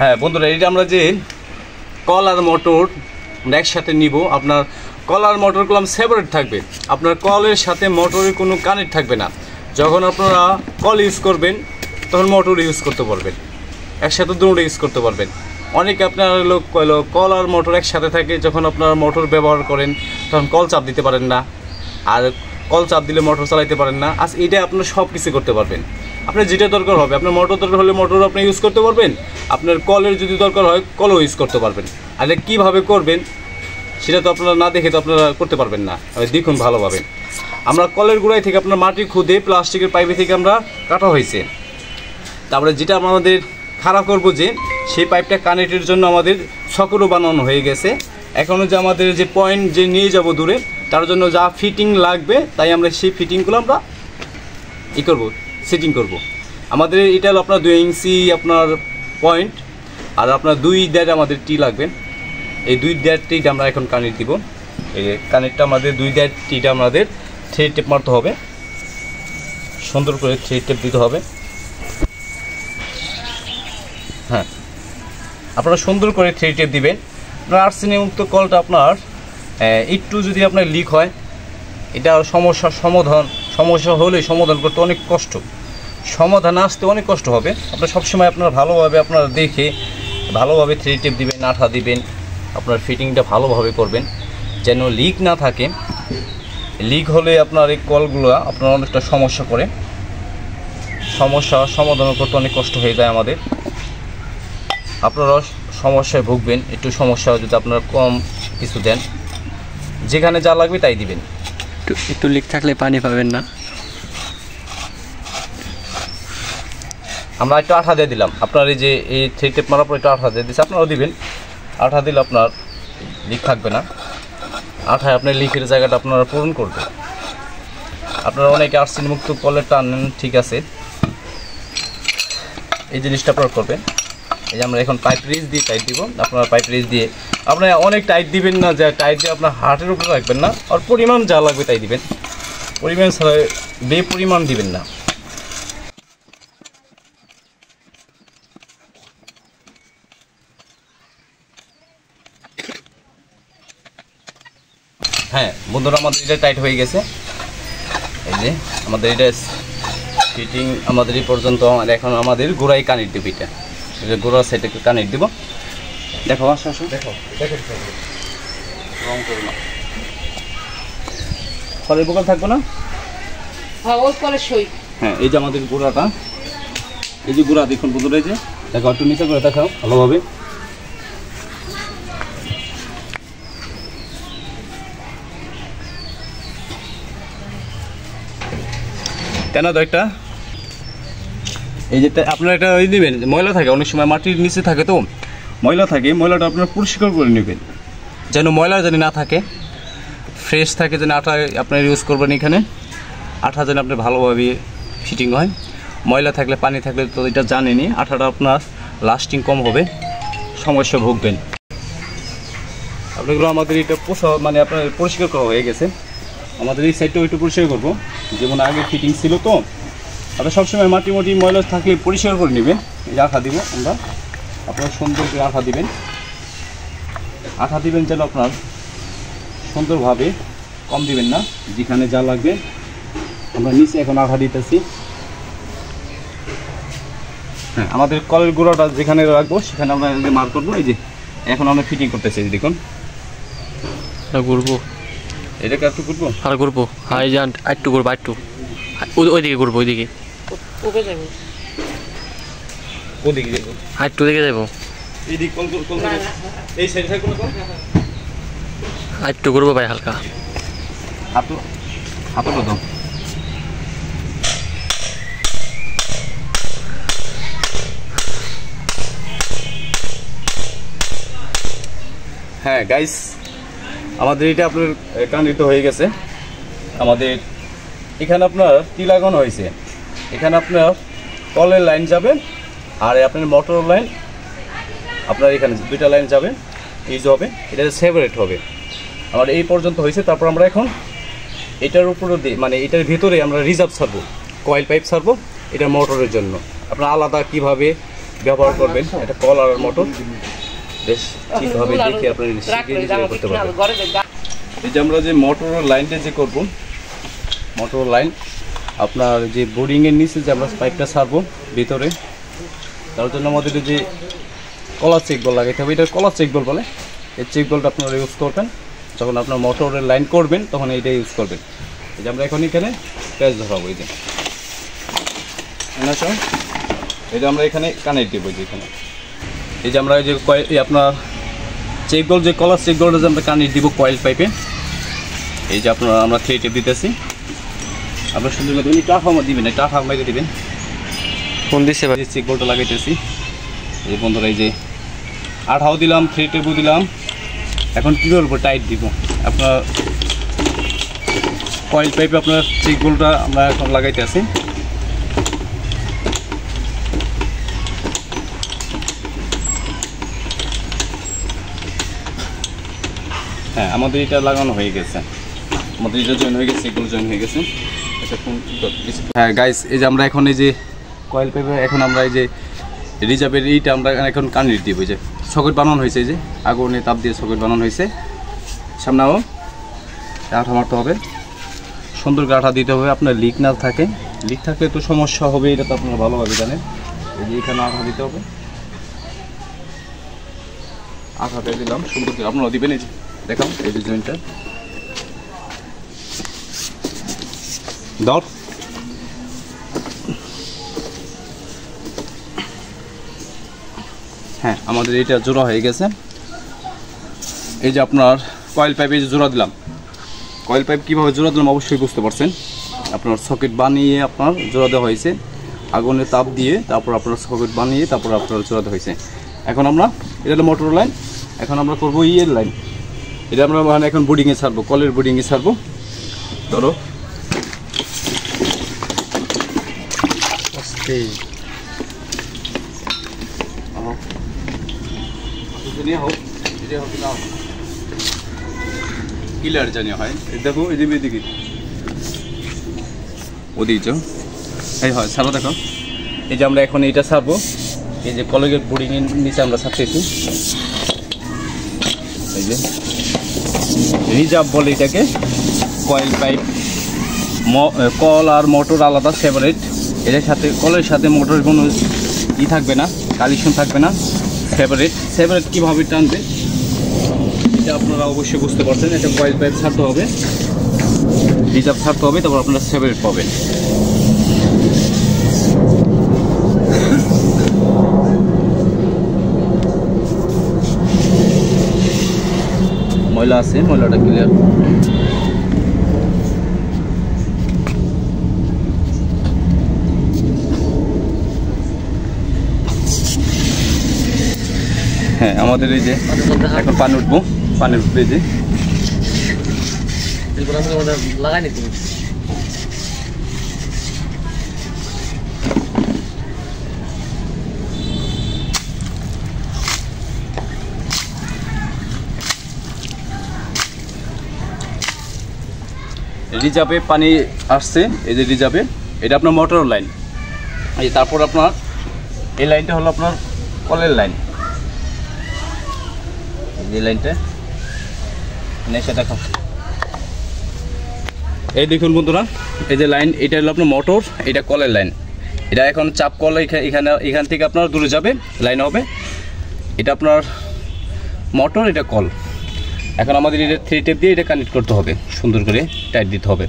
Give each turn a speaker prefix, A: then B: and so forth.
A: হ্যাঁ বন্ধুরা, এটা আমরা যে কল আর মোটর একসাথে নিব, আপনার কল আর মোটরগুলো সেপারেট থাকবে, আপনার কলের সাথে মোটরের কোনো কানেক্ট থাকবে না। যখন আপনারা কল ইউজ করবেন তখন মোটর ইউজ করতে পারবেন, একসাথে দুটো ইউজ করতে পারবেন। অনেকে আপনার লোক কল আর মোটর একসাথে থাকে, যখন আপনারা মোটর ব্যবহার করেন তখন কল চাপ দিতে পারেন না, আর কল চাপ দিলে মোটর চালাইতে পারেন না। আজ এটা আপনারা সব কিছু করতে পারবেন। আপনার যেটা দরকার হবে, আপনার মোটর দরকার হলে মোটর আপনি ইউজ করতে পারবেন, আপনার কলের যদি দরকার হয় কলও ইউজ করতে পারবেন। আর কীভাবে করবেন সেটা তো আপনারা না দেখে তো আপনারা করতে পারবেন না, দেখুন ভালোভাবে। আমরা কলের গোড়ায় থেকে আপনার মাটি খুদে প্লাস্টিকের পাইপে থেকে আমরা কাটা হয়েছে। তারপরে যেটা আমাদের খাড়া করবো যে সেই পাইপটা কানেক্টের জন্য আমাদের সকলও বানানো হয়ে গেছে। এখনও যে আমাদের যে পয়েন্ট যে নিয়ে যাব দূরে, তার জন্য যা ফিটিং লাগবে তাই আমরা সেই ফিটিংগুলো আমরা সেটিং করব। আমাদের এটা হলো আপনার 2 ইঞ্চি আপনার পয়েন্ট, আর আপনার 2.5 আমাদের টি লাগবে। এই 2.5 টিটা আমরা এখন কানেক্ট দিব। এই কানেক্টটা আমাদের 2.5 টিটা আমাদের থ্রেড টেপ মারতে হবে, সুন্দর করে থ্রেড টেপ দিতে হবে। হ্যাঁ, আপনারা সুন্দর করে থ্রেড টেপ দিবেন। আপনার আর্সেনিক মুক্ত কলটা আপনার একটু যদি আপনার লিক হয়, এটা সমস্যা হলে সমাধান করতে অনেক কষ্ট, সমাধান আসতে অনেক কষ্ট হবে। আপনার সবসময় আপনার ভালোভাবে আপনারা দেখে ভালোভাবে থ্রেড টেপ দিবেন, আঠা দিবেন, আপনার ফিটিংটা ভালোভাবে করবেন যেন লিক না থাকে। লিক হলে আপনার এই কলগুলো আপনার অনেকটা সমস্যা করে, সমস্যা সমাধান করতে অনেক কষ্ট হয়ে যায় আমাদের। আপনারা সমস্যায় ভুগবেন, একটু সমস্যা যদি আপনারা কম কিছু দেন, যেখানে যা লাগবে তাই দিবেন।
B: একটু লিক থাকলে পানি পাবেন না।
A: আমরা একটু আঠা দিয়ে দিলাম, আপনার এই যে এই থ্রেড টেপ মারার পর একটু আঠা দিয়ে দিচ্ছে, আপনারাও দিবেন। আঠা দিলে আপনার লিক থাকবে না, আঠায় আপনার লিকের জায়গাটা আপনারা পূরণ করবে। আপনারা অনেকে আর্সেনিক মুক্ত কলের টানেন, ঠিক আছে, এই জিনিসটা আপনারা করবেন। এই যে আমরা এখন পাইপ রিজ দিয়ে টাইট দিব। আপনারা পাইপ রিজ দিয়ে আপনারা অনেক টাইট দিবেন না, যে টাইট দিয়ে আপনার হার্টের উপরে রাখবেন না, আর পরিমাণ যা লাগবে তাই দিবেন, পরিমাণ ছাড়া বেপরিমাণ দিবেন না। হ্যাঁ বন্ধুরা, আমাদের এটা টাইট হয়ে গেছে। এই যে আমাদের এটা ফিটিং আমাদের এই পর্যন্ত। এখন আমাদের গোড়ায় কানেক্ট দিব, এটা গোড়ার সাইডে কানেক্ট দিব। দেখো আসো দেখো রং করো না, ফলের বোকাল থাকবো না। হ্যাঁ, এই যে আমাদের গোড়াটা, এই যে গোড়া দেখুন বন্ধুরা, এই যে দেখো একটু নিচে করে দেখাও ভালোভাবে। কেন তো একটা এই যে আপনারা একটা ওই নেবেন, ময়লা থাকে অনেক সময়, মাটির নিচে থাকে তো ময়লা থাকে, ময়লাটা আপনারা পরিষ্কার করে নেবেন যেন ময়লা যেন না থাকে, ফ্রেশ থাকে, যেন আঠা আপনার ইউজ করবেন। এখানে আঠা যেন আপনার ভালোভাবে ফিটিং হয়। ময়লা থাকলে পানি থাকলে তো এটা জানেনি, আঠাটা আপনার লাস্টিং কম হবে, সমস্যা ভুগবেন। আপনাগুলো আমাদের এটা মানে আপনার পরিষ্কার করা হয়ে গেছে। আমাদের এই সাইডটাও একটু পরিষ্কার করবো, যেমন আগে ফিটিং ছিল তো। আপনার সবসময় মাটি ময়লা থাকলে পরিষ্কার করে নেবেন। এই যে আঠা দিব আমরা, আপনারা সুন্দর করে আঠা দিবেন, আঠা দিবেন যেন আপনার সুন্দরভাবে, কম দিবেন না, যেখানে যা লাগবে। আমরা নিচে এখন আঠা দিতেছি। হ্যাঁ, আমাদের কলের গোড়াটা যেখানে রাখবো সেখানে আমরা মার করবো। এই যে এখন আমরা ফিটিং করতেছি, দেখুন
B: ঘুরবো,
A: এটাকে একটু করবো
B: আর ঘুরবো, হ্যাঁ এই যে একটু ঘুরবো, একটু ওইদিকে ঘুরবো, ওইদিকে
A: ওদিকে যাবো,
B: একটু দিকে যাবো,
A: এইদিকে এই সাইডে থাকবো না,
B: একটু ঘুরবো ভাই, হালকা
A: হাতটা দাও। হ্যাঁ গাইস, আমাদের এটা আপনার কানেক্ট হয়ে গেছে। আমাদের এখানে আপনার টি লাগানো হয়েছে, এখানে আপনার কলের লাইন যাবে, আর আপনার মোটর লাইন আপনার এখানে 2টা লাইন যাবে, এই যে হবে, এটা সেপারেট হবে। আমার এই পর্যন্ত হয়েছে। তারপর আমরা এখন এটার উপরে মানে এটার ভিতরে আমরা রিজার্ভ ছাড়বো, কয়েল পাইপ ছাড়বো, এটা মোটরের জন্য। আপনার আলাদা কিভাবে ব্যবহার করবেন। এটা কল আর মোটর বেশ ঠিকভাবে দেখে আপনারা শিখে করতে পারবেন। এই যে আমরা যে মোটর লাইনটা যে করব, মোটর লাইন আপনার যে বোর্ডিংয়ের নিচে যে আমরা পাইপটা ছাড়বো ভিতরে, তার জন্য আমাদের যে কলার চেক বল লাগাইতে হবে। এটা কলার চেক বল বলে। এই চেক বলটা আপনারা ইউজ করবেন যখন আপনার মোটরের লাইন করবেন, তখন এইটা ইউজ করবেন। এই যে আমরা এখন এখানে প্যাচ ধরাবো। এই যে এটা আমরা এখানে কানেক্ট দেবো। যে এখানে এই যে আমরা এই যে আপনার চেক বল যে কলার চেক বলটা যে আমরা কানেক্ট দিব কয়েল পাইপে। এই যে আপনারা আমরা 3 টেপ দিতেছি। আপনার সুন্দর করে উনি টাফা দিবেন, টাফা মেরে দিবেন।
B: ফোন দিছে ভাই,
A: চেক বলটা লাগাইতেছি। এই বন্ধুরা এই যে 8 দিলাম, 3 টেপও দিলাম। এখন কী করবো, টাইট দিব। আপনার কয়েল পাইপে আপনার চেক বলটা আমরা এখন লাগাইতে আছি। হ্যাঁ, আমাদের এটা লাগানো হয়ে গেছে, আমাদের এটা জয়েন হয়ে গেছে, এগুলো জয়েন হয়ে গেছে। হ্যাঁ গাইস, এই যে আমরা এখন এই যে কয়েল পাইপে এখন আমরা এই যে রিজার্ভের এইটা আমরা এখন কানেক্ট দিব। যে সকেট বানানো হয়েছে, এই যে আগুনে তাপ দিয়ে সকেট বানানো হয়েছে। সামনেও আঠা মারতে হবে, সুন্দর করে আঠা দিতে হবে, আপনার লিক না থাকে। লিক থাকলে তো সমস্যা হবে, এটা তো আপনারা ভালোভাবে জানেন। এই যে এখানে আঠা দিতে হবে, আঠাটা দিলাম সুন্দর করে, আপনারা দিবেন। এই যে দেখাম এই যে জয়েন্টটা দর। হ্যাঁ, আমাদের এটা জোড়া হয়ে গেছে। এই যে আপনার কয়েল পাইপে যে জোড়া দিলাম, কয়েল পাইপ কীভাবে জোড়া দিলাম অবশ্যই বুঝতে পারছেন। আপনার সকেট বানিয়ে আপনার জোড়া দেওয়া হয়েছে, আগুনে তাপ দিয়ে তারপর আপনার সকেট বানিয়ে তারপর আপনার জোড়া দেওয়া হয়েছে। এখন আমরা এটা হলো মোটর লাইন, এখন আমরা করবো ইয়ের লাইন। এটা আমরা মানে এখন বোর্ডিংয়ে ছাড়বো, কলের বোর্ডিংয়ে ছাড়বো। ধরো ক্লিয়ার জানি হয়। দেখো এদিকে এদিকে ওদিকে এই হয় ছাড়ো। দেখো এই যে আমরা এখন এইটা ছাড়বো, এই যে কলেজের বোর্ডিংয়ের নিচে আমরা ছাড়তেছি। এই যে রিজার্ভ বলে এটাকে, কয়েল পাইপ। কল আর মোটর আলাদা সেপারেট। এটার সাথে কলের সাথে মোটরের কোনো থাকবে না, কানেকশন থাকবে না, সেপারেট। সেপারেট কীভাবে টানবে এটা আপনারা অবশ্যই বুঝতে পারছেন। এটা কয়েল পাইপ ছাড়তে হবে, রিজার্ভ ছাড়তে হবে, তারপর আপনারা সেপারেট পাবেন। ময়লা আছে, ময়লাটা ক্লিয়ার। হ্যাঁ, আমাদের এই যে এখন পানি উঠবো, পানি উঠবে যে
B: লাগাই নি তুমি।
A: রিজার্ভে পানি আসছে, এই যে রিজার্ভে, এটা আপনার মোটর লাইন। এই তারপর আপনার এই লাইনটা হলো আপনার কলের লাইন। এই লাইনটা নেক্সট দেখো, এই দেখুন বন্ধুরা, এই যে লাইন, এটা হলো আপনার মোটর, এটা কলের লাইন। এটা এখন চাপ কল এখান থেকে আপনার দূরে যাবে, লাইন হবে। এটা আপনার মোটর, এটা কল। এখন আমাদের এটা 3 টেপ দিয়ে এটা কানেক্ট করতে হবে, সুন্দর করে টাইট দিতে হবে।